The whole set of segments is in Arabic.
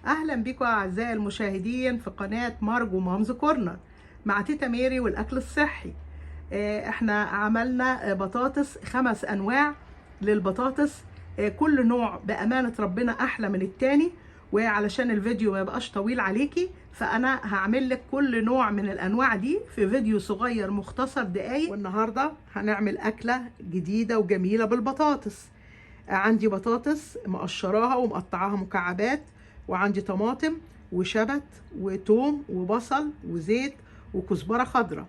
اهلا بكم اعزائي المشاهدين في قناه مارجو مامز كورنر مع تيتا ميري والاكل الصحي. احنا عملنا بطاطس 5 انواع للبطاطس. كل نوع بامانه ربنا احلى من التاني، وعلشان الفيديو ما يبقاش طويل عليكي فانا هعمل لك كل نوع من الانواع دي في فيديو صغير مختصر دقايق. والنهارده هنعمل اكله جديده وجميله بالبطاطس. عندي بطاطس مقشراها ومقطعاها مكعبات، وعندي طماطم وشبت وتوم وبصل وزيت وكزبرة خضراء.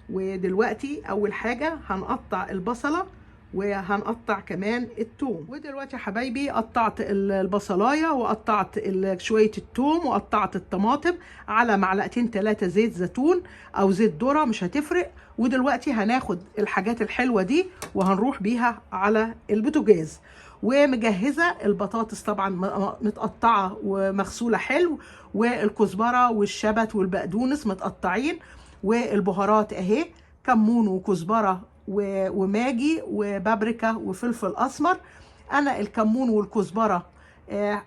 ودلوقتي اول حاجة هنقطع البصلة وهنقطع كمان التوم. ودلوقتي يا حبايبي قطعت البصلاية وقطعت شوية التوم وقطعت الطماطم على معلقتين 3 زيت زيتون او زيت ذرة، مش هتفرق. ودلوقتي هناخد الحاجات الحلوة دي وهنروح بيها على البوتاجاز. ومجهزة البطاطس طبعا متقطعة ومغسولة حلو، والكزبرة والشبت والبقدونس متقطعين، والبهارات اهي كمون وكزبرة وماجي وبابريكا وفلفل اسمر. انا الكمون والكزبرة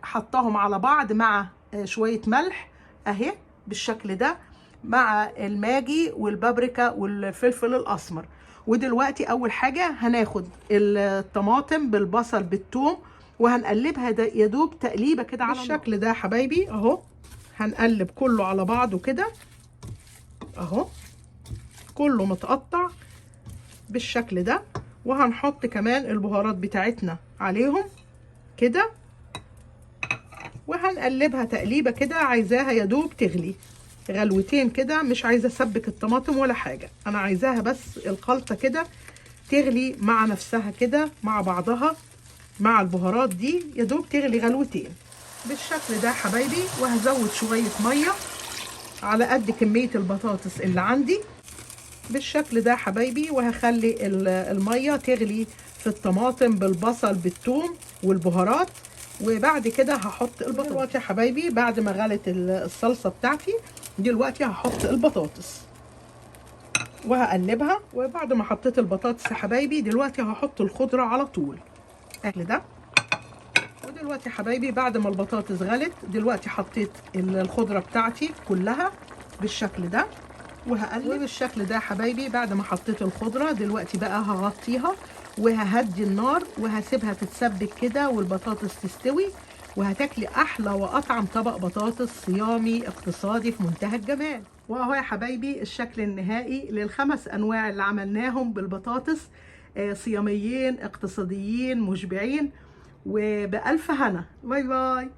حطاهم على بعض مع شوية ملح اهي بالشكل ده، مع الماجي والبابريكا والفلفل الاسمر. ودلوقتي اول حاجة هناخد الطماطم بالبصل بالثوم وهنقلبها يا دوب تقليبه كده على بالشكل ده يا حبايبي اهو. هنقلب كله على بعضه كده اهو، كله متقطع بالشكل ده. وهنحط كمان البهارات بتاعتنا عليهم كده، وهنقلبها تقليبه كده عايزاها يا دوب تغلي غلوتين كده، مش عايزه اسبك الطماطم ولا حاجه، انا عايزاها بس الخلطه كده تغلي مع نفسها كده مع بعضها مع البهارات دي، يا دوب تغلي غلوتين بالشكل ده حبايبي. وهزود شويه ميه على قد كميه البطاطس اللي عندي بالشكل ده حبايبي، وهخلي الميه تغلي في الطماطم بالبصل بالثوم والبهارات. وبعد كده هحط البطاطس. دلوقتي يا حبايبي بعد ما غلت الصلصه بتاعتي دلوقتي هحط البطاطس وهقلبها. وبعد ما حطيت البطاطس يا حبايبي دلوقتي هحط الخضره على طول اهل ده. ودلوقتي يا حبايبي بعد ما البطاطس غلت دلوقتي حطيت الخضره بتاعتي كلها بالشكل ده وهقلب بالشكل ده يا حبايبي. بعد ما حطيت الخضره دلوقتي بقى هغطيها وههدي النار وهسيبها تتسبك كده والبطاطس تستوي، وهتاكلي احلى واطعم طبق بطاطس صيامي اقتصادي في منتهى الجمال. واهو يا حبايبي الشكل النهائي لل5 انواع اللي عملناهم بالبطاطس، صياميين اقتصاديين مشبعين وبألف هنا. باي باي.